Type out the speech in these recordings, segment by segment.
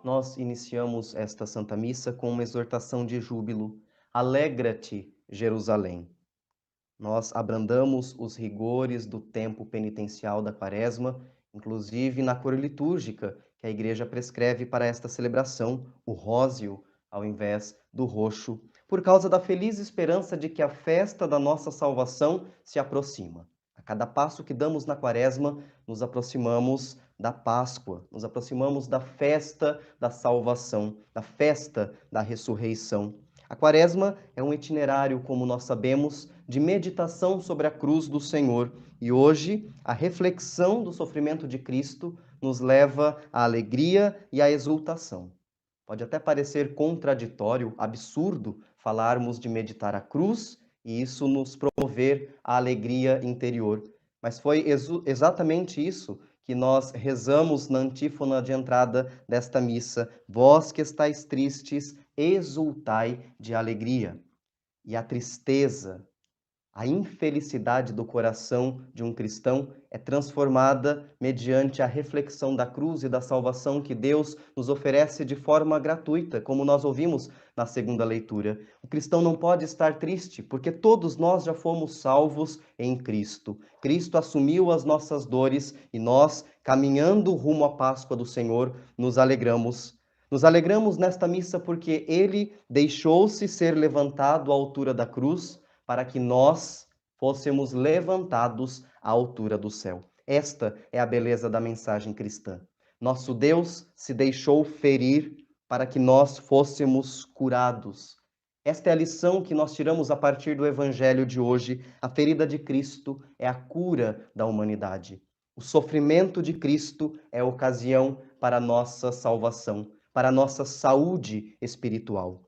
Nós iniciamos esta Santa Missa com uma exortação de júbilo. Alegra-te, Jerusalém. Nós abrandamos os rigores do tempo penitencial da Quaresma, inclusive na cor litúrgica que a Igreja prescreve para esta celebração, o róseo ao invés do roxo, por causa da feliz esperança de que a festa da nossa salvação se aproxima. A cada passo que damos na Quaresma, nos aproximamos da Páscoa, nos aproximamos da festa da salvação, da festa da ressurreição. A Quaresma é um itinerário, como nós sabemos, de meditação sobre a cruz do Senhor. E hoje, a reflexão do sofrimento de Cristo nos leva à alegria e à exultação. Pode até parecer contraditório, absurdo, falarmos de meditar a cruz e isso nos promover a alegria interior. Mas foi exatamente isso que nós rezamos na antífona de entrada desta missa. Vós que estáis tristes, exultai de alegria. E a tristeza, a infelicidade do coração de um cristão é transformada mediante a reflexão da cruz e da salvação que Deus nos oferece de forma gratuita, como nós ouvimos na segunda leitura. O cristão não pode estar triste, porque todos nós já fomos salvos em Cristo. Cristo assumiu as nossas dores e nós, caminhando rumo à Páscoa do Senhor, nos alegramos. Nos alegramos nesta missa porque ele deixou-se ser levantado à altura da cruz, para que nós fôssemos levantados à altura do céu. Esta é a beleza da mensagem cristã. Nosso Deus se deixou ferir para que nós fôssemos curados. Esta é a lição que nós tiramos a partir do Evangelho de hoje. A ferida de Cristo é a cura da humanidade. O sofrimento de Cristo é a ocasião para a nossa salvação, para a nossa saúde espiritual.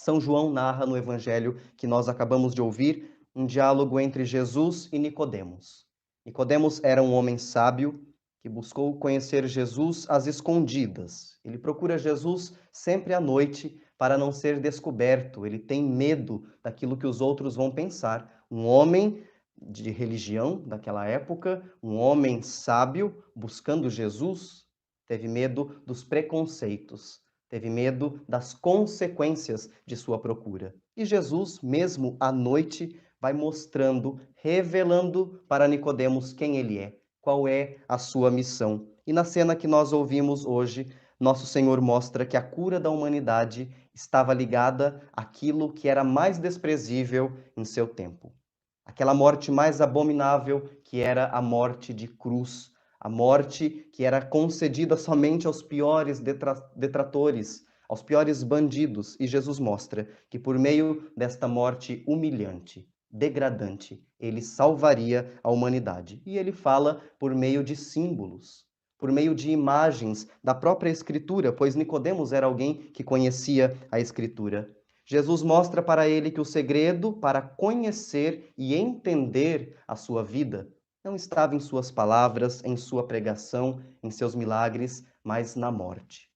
São João narra no evangelho que nós acabamos de ouvir um diálogo entre Jesus e Nicodemos. Nicodemos era um homem sábio que buscou conhecer Jesus às escondidas. Ele procura Jesus sempre à noite para não ser descoberto. Ele tem medo daquilo que os outros vão pensar. Um homem de religião daquela época, um homem sábio buscando Jesus, teve medo dos preconceitos. Teve medo das consequências de sua procura. E Jesus, mesmo à noite, vai mostrando, revelando para Nicodemos quem ele é, qual é a sua missão. E na cena que nós ouvimos hoje, nosso Senhor mostra que a cura da humanidade estava ligada àquilo que era mais desprezível em seu tempo. Aquela morte mais abominável que era a morte de cruz, a morte que era concedida somente aos piores detratores, aos piores bandidos. E Jesus mostra que por meio desta morte humilhante, degradante, ele salvaria a humanidade. E ele fala por meio de símbolos, por meio de imagens da própria Escritura, pois Nicodemos era alguém que conhecia a Escritura. Jesus mostra para ele que o segredo para conhecer e entender a sua vida não estava em suas palavras, em sua pregação, em seus milagres, mas na morte.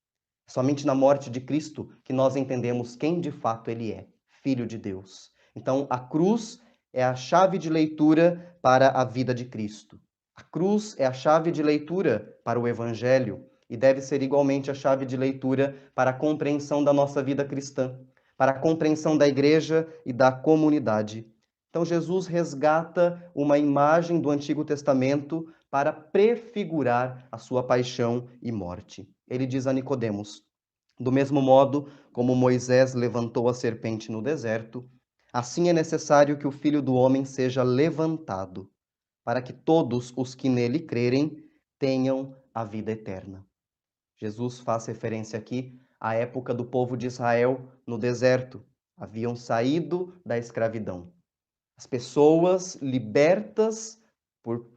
Somente na morte de Cristo que nós entendemos quem de fato ele é, Filho de Deus. Então, a cruz é a chave de leitura para a vida de Cristo. A cruz é a chave de leitura para o Evangelho e deve ser igualmente a chave de leitura para a compreensão da nossa vida cristã, para a compreensão da igreja e da comunidade. Então, Jesus resgata uma imagem do Antigo Testamento para prefigurar a sua paixão e morte. Ele diz a Nicodemos: do mesmo modo como Moisés levantou a serpente no deserto, assim é necessário que o Filho do Homem seja levantado, para que todos os que nele crerem tenham a vida eterna. Jesus faz referência aqui à época do povo de Israel no deserto. Haviam saído da escravidão. As pessoas libertas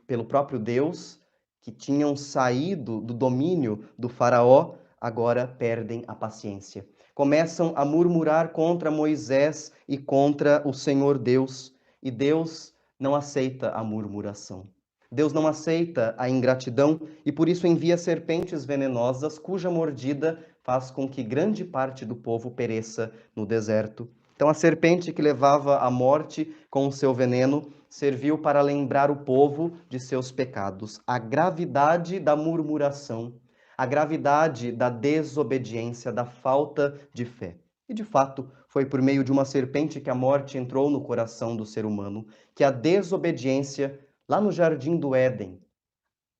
pelo próprio Deus, que tinham saído do domínio do faraó, agora perdem a paciência. Começam a murmurar contra Moisés e contra o Senhor Deus. E Deus não aceita a murmuração. Deus não aceita a ingratidão e por isso envia serpentes venenosas, cuja mordida faz com que grande parte do povo pereça no deserto. Então, a serpente que levava à morte com o seu veneno serviu para lembrar o povo de seus pecados, a gravidade da murmuração, a gravidade da desobediência, da falta de fé. E de fato, foi por meio de uma serpente que a morte entrou no coração do ser humano, que a desobediência, lá no jardim do Éden,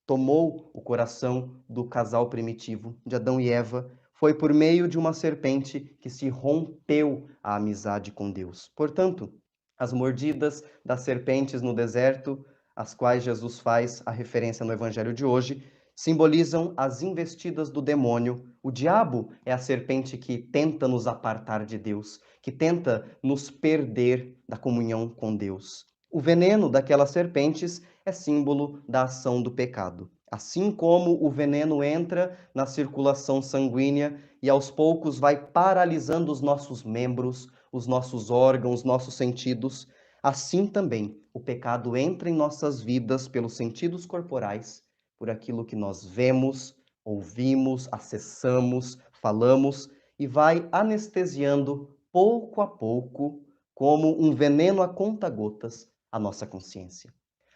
tomou o coração do casal primitivo, de Adão e Eva. Foi por meio de uma serpente que se rompeu a amizade com Deus. Portanto, as mordidas das serpentes no deserto, às quais Jesus faz a referência no evangelho de hoje, simbolizam as investidas do demônio. O diabo é a serpente que tenta nos apartar de Deus, que tenta nos perder da comunhão com Deus. O veneno daquelas serpentes é símbolo da ação do pecado. Assim como o veneno entra na circulação sanguínea e aos poucos vai paralisando os nossos membros, os nossos órgãos, nossos sentidos, assim também o pecado entra em nossas vidas pelos sentidos corporais, por aquilo que nós vemos, ouvimos, acessamos, falamos e vai anestesiando pouco a pouco, como um veneno a conta-gotas, a nossa consciência.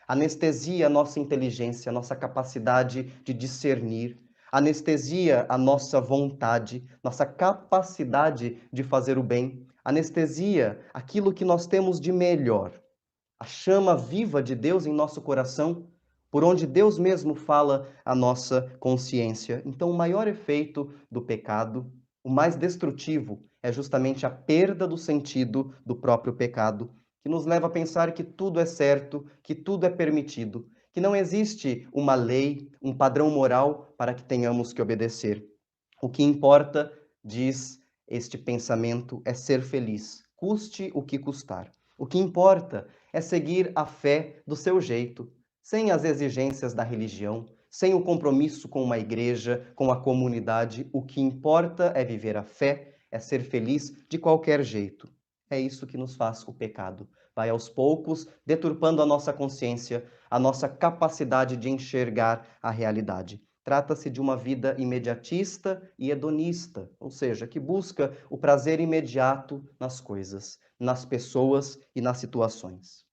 Anestesia a nossa inteligência, a nossa capacidade de discernir, anestesia a nossa vontade, nossa capacidade de fazer o bem, anestesia aquilo que nós temos de melhor, a chama viva de Deus em nosso coração, por onde Deus mesmo fala a nossa consciência. Então, o maior efeito do pecado, o mais destrutivo, é justamente a perda do sentido do próprio pecado, que nos leva a pensar que tudo é certo, que tudo é permitido, que não existe uma lei, um padrão moral para que tenhamos que obedecer. O que importa, diz este pensamento, é ser feliz, custe o que custar. O que importa é seguir a fé do seu jeito, sem as exigências da religião, sem o compromisso com uma igreja, com a comunidade. O que importa é viver a fé, é ser feliz de qualquer jeito. É isso que nos faz o pecado. Vai aos poucos deturpando a nossa consciência, a nossa capacidade de enxergar a realidade. Trata-se de uma vida imediatista e hedonista, ou seja, que busca o prazer imediato nas coisas, nas pessoas e nas situações.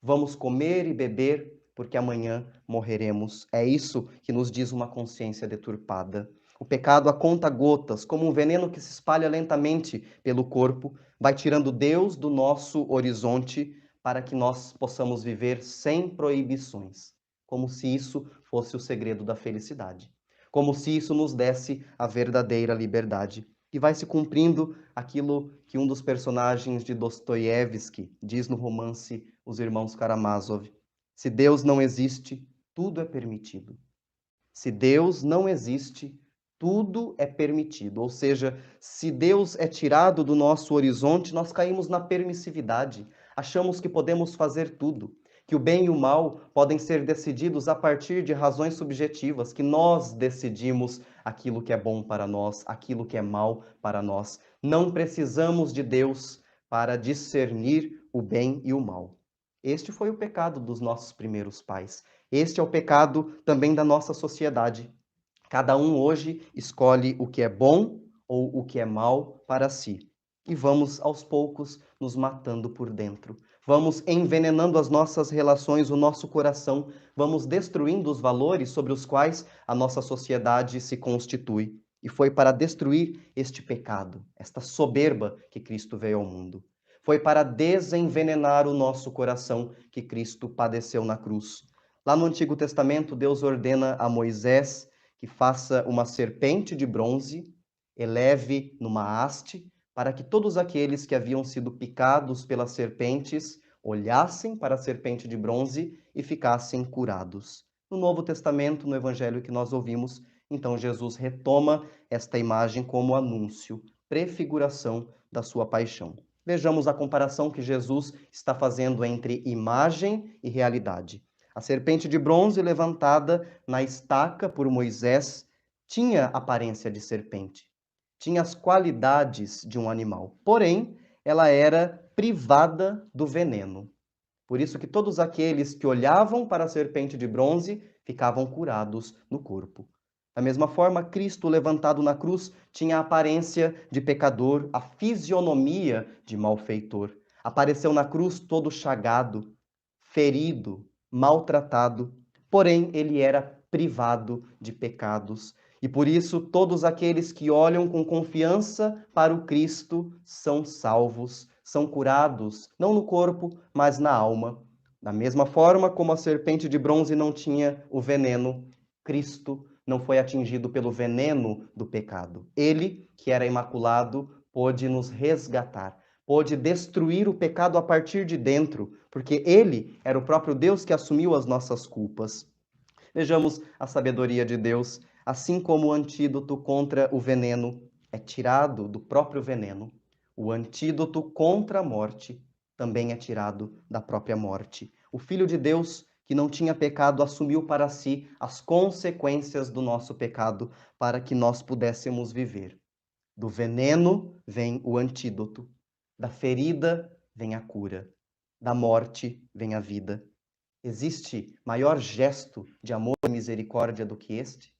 Vamos comer e beber, porque amanhã morreremos. É isso que nos diz uma consciência deturpada. O pecado a conta-gotas, como um veneno que se espalha lentamente pelo corpo, vai tirando Deus do nosso horizonte para que nós possamos viver sem proibições, como se isso fosse o segredo da felicidade, como se isso nos desse a verdadeira liberdade. E vai se cumprindo aquilo que um dos personagens de Dostoiévski diz no romance Os Irmãos Karamazov: se Deus não existe, tudo é permitido. Se Deus não existe, tudo é permitido. Ou seja, se Deus é tirado do nosso horizonte, nós caímos na permissividade. Achamos que podemos fazer tudo, que o bem e o mal podem ser decididos a partir de razões subjetivas, que nós decidimos aquilo que é bom para nós, aquilo que é mal para nós. Não precisamos de Deus para discernir o bem e o mal. Este foi o pecado dos nossos primeiros pais. Este é o pecado também da nossa sociedade. Cada um hoje escolhe o que é bom ou o que é mal para si. E vamos aos poucos nos matando por dentro. Vamos envenenando as nossas relações, o nosso coração, vamos destruindo os valores sobre os quais a nossa sociedade se constitui. E foi para destruir este pecado, esta soberba, que Cristo veio ao mundo. Foi para desenvenenar o nosso coração que Cristo padeceu na cruz. Lá no Antigo Testamento, Deus ordena a Moisés que faça uma serpente de bronze, eleve numa haste, para que todos aqueles que haviam sido picados pelas serpentes olhassem para a serpente de bronze e ficassem curados. No Novo Testamento, no evangelho que nós ouvimos, então Jesus retoma esta imagem como anúncio, prefiguração da sua paixão. Vejamos a comparação que Jesus está fazendo entre imagem e realidade. A serpente de bronze levantada na estaca por Moisés tinha aparência de serpente, tinha as qualidades de um animal, porém, ela era privada do veneno. Por isso que todos aqueles que olhavam para a serpente de bronze ficavam curados no corpo. Da mesma forma, Cristo levantado na cruz tinha a aparência de pecador, a fisionomia de malfeitor. Apareceu na cruz todo chagado, ferido, maltratado, porém ele era privado de pecados. E por isso, todos aqueles que olham com confiança para o Cristo são salvos, são curados, não no corpo, mas na alma. Da mesma forma como a serpente de bronze não tinha o veneno, Cristo não foi atingido pelo veneno do pecado. Ele, que era imaculado, pôde nos resgatar, pôde destruir o pecado a partir de dentro, porque ele era o próprio Deus que assumiu as nossas culpas. Vejamos a sabedoria de Deus, assim como o antídoto contra o veneno é tirado do próprio veneno, o antídoto contra a morte também é tirado da própria morte. O Filho de Deus, que não tinha pecado, assumiu para si as consequências do nosso pecado para que nós pudéssemos viver. Do veneno vem o antídoto, da ferida vem a cura, da morte vem a vida. Existe maior gesto de amor e misericórdia do que este?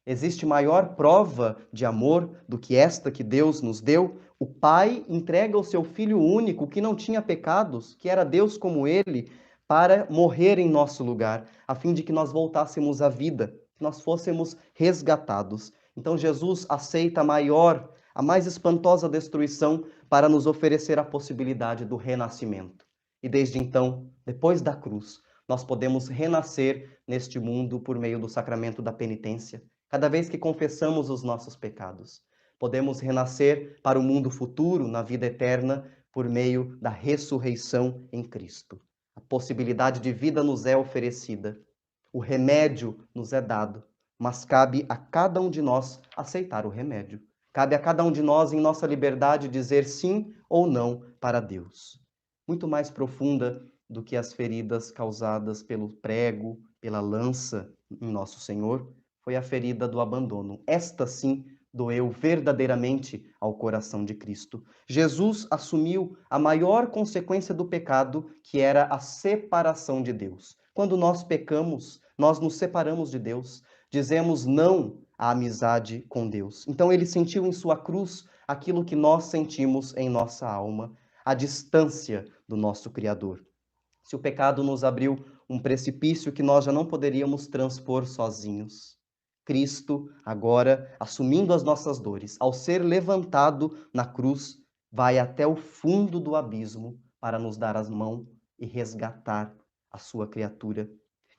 Existe maior prova de amor do que esta que Deus nos deu? O Pai entrega o seu Filho único, que não tinha pecados, que era Deus como ele, para morrer em nosso lugar, a fim de que nós voltássemos à vida, que nós fôssemos resgatados. Então Jesus aceita a maior, a mais espantosa destruição para nos oferecer a possibilidade do renascimento. E desde então, depois da cruz, nós podemos renascer neste mundo por meio do sacramento da penitência. Cada vez que confessamos os nossos pecados, podemos renascer para o mundo futuro, na vida eterna, por meio da ressurreição em Cristo. A possibilidade de vida nos é oferecida, o remédio nos é dado, mas cabe a cada um de nós aceitar o remédio. Cabe a cada um de nós, em nossa liberdade, dizer sim ou não para Deus. Muito mais profunda do que as feridas causadas pelo prego, pela lança em nosso Senhor, foi a ferida do abandono. Esta sim doeu verdadeiramente ao coração de Cristo. Jesus assumiu a maior consequência do pecado, que era a separação de Deus. Quando nós pecamos, nós nos separamos de Deus, dizemos não à amizade com Deus. Então ele sentiu em sua cruz aquilo que nós sentimos em nossa alma, a distância do nosso Criador. Se o pecado nos abriu um precipício que nós já não poderíamos transpor sozinhos, Cristo, agora, assumindo as nossas dores, ao ser levantado na cruz, vai até o fundo do abismo para nos dar as mãos e resgatar a sua criatura.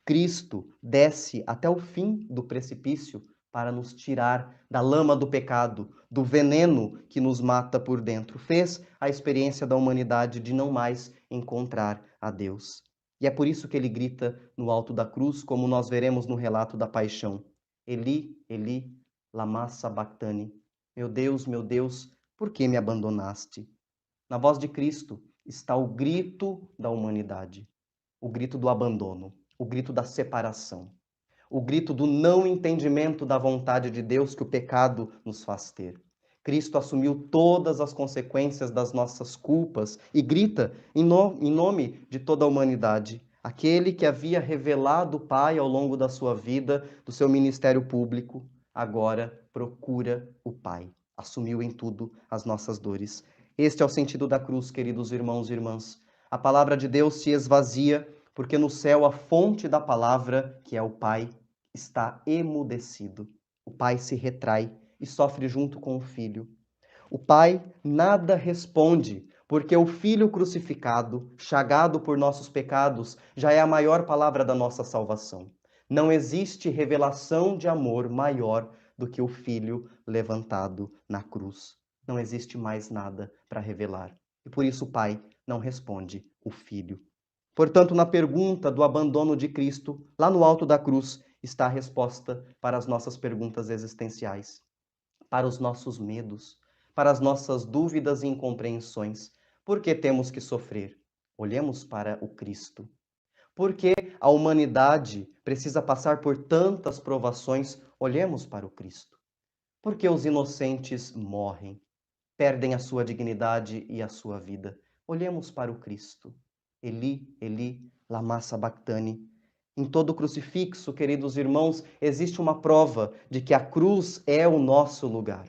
Cristo desce até o fim do precipício para nos tirar da lama do pecado, do veneno que nos mata por dentro. Fez a experiência da humanidade de não mais encontrar a Deus. E é por isso que ele grita no alto da cruz, como nós veremos no relato da paixão: Eli, Eli, lama sabachthani. Meu Deus, por que me abandonaste? Na voz de Cristo está o grito da humanidade, o grito do abandono, o grito da separação, o grito do não entendimento da vontade de Deus que o pecado nos faz ter. Cristo assumiu todas as consequências das nossas culpas e grita em nome de toda a humanidade. Aquele que havia revelado o Pai ao longo da sua vida, do seu ministério público, agora procura o Pai. Assumiu em tudo as nossas dores. Este é o sentido da cruz, queridos irmãos e irmãs. A palavra de Deus se esvazia porque no céu a fonte da palavra, que é o Pai, está emudecido. O Pai se retrai e sofre junto com o Filho. O Pai nada responde, porque o Filho crucificado, chagado por nossos pecados, já é a maior palavra da nossa salvação. Não existe revelação de amor maior do que o Filho levantado na cruz. Não existe mais nada para revelar. E por isso o Pai não responde, o Filho. Portanto, na pergunta do abandono de Cristo, lá no alto da cruz, está a resposta para as nossas perguntas existenciais, para os nossos medos, para as nossas dúvidas e incompreensões. Por que temos que sofrer? Olhemos para o Cristo. Por que a humanidade precisa passar por tantas provações? Olhemos para o Cristo. Por que os inocentes morrem, perdem a sua dignidade e a sua vida? Olhemos para o Cristo. Eli, Eli, lama sabachthani. Em todo crucifixo, queridos irmãos, existe uma prova de que a cruz é o nosso lugar.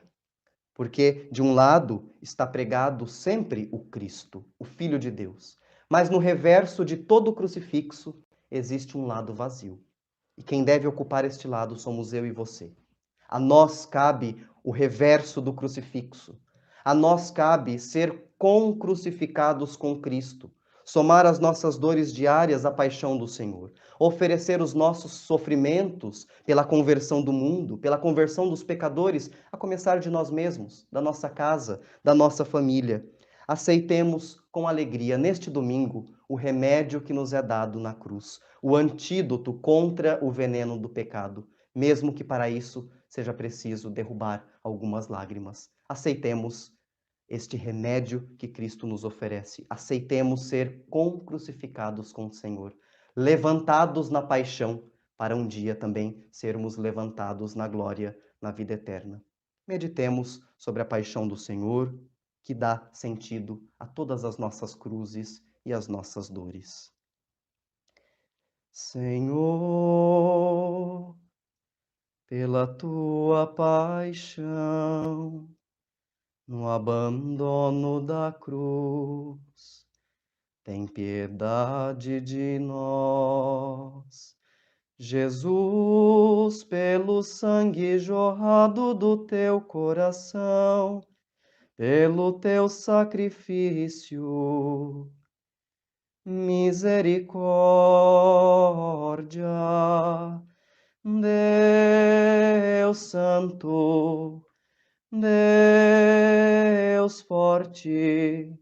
Porque, de um lado, está pregado sempre o Cristo, o Filho de Deus. Mas no reverso de todo crucifixo existe um lado vazio. E quem deve ocupar este lado somos eu e você. A nós cabe o reverso do crucifixo. A nós cabe ser concrucificados com Cristo, somar as nossas dores diárias à paixão do Senhor, oferecer os nossos sofrimentos pela conversão do mundo, pela conversão dos pecadores, a começar de nós mesmos, da nossa casa, da nossa família. Aceitemos com alegria, neste domingo, o remédio que nos é dado na cruz, o antídoto contra o veneno do pecado, mesmo que para isso seja preciso derrubar algumas lágrimas. Aceitemos este remédio que Cristo nos oferece. Aceitemos ser concrucificados com o Senhor, levantados na paixão, para um dia também sermos levantados na glória, na vida eterna. Meditemos sobre a paixão do Senhor, que dá sentido a todas as nossas cruzes e as nossas dores. Senhor, pela tua paixão, no abandono da cruz, tem piedade de nós. Jesus, pelo sangue jorrado do teu coração, pelo teu sacrifício, misericórdia, Deus Santo, Deus forte,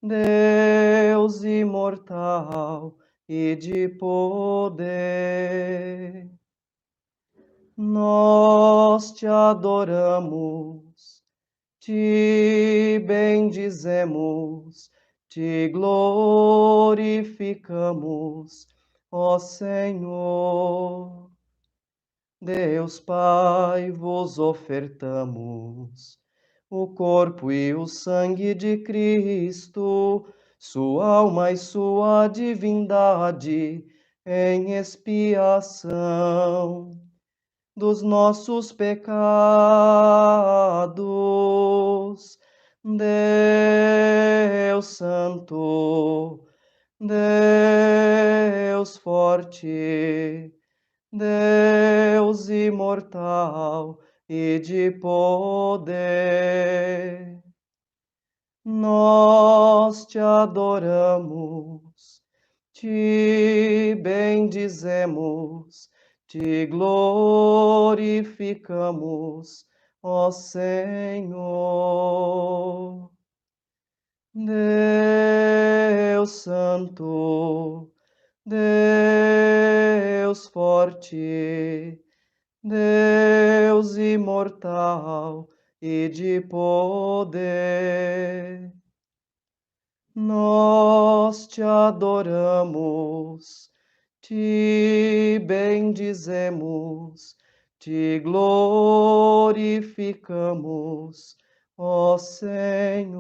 Deus imortal e de poder, nós te adoramos, te bendizemos, te glorificamos, ó Senhor. Deus Pai, vos ofertamos o corpo e o sangue de Cristo, sua alma e sua divindade, em expiação dos nossos pecados. Deus Santo, Deus forte, Deus imortal e de poder, nós te adoramos, te bendizemos, te glorificamos, ó Senhor. Deus Santo, Deus forte, Deus imortal e de poder, nós te adoramos, te bendizemos, te glorificamos, ó Senhor.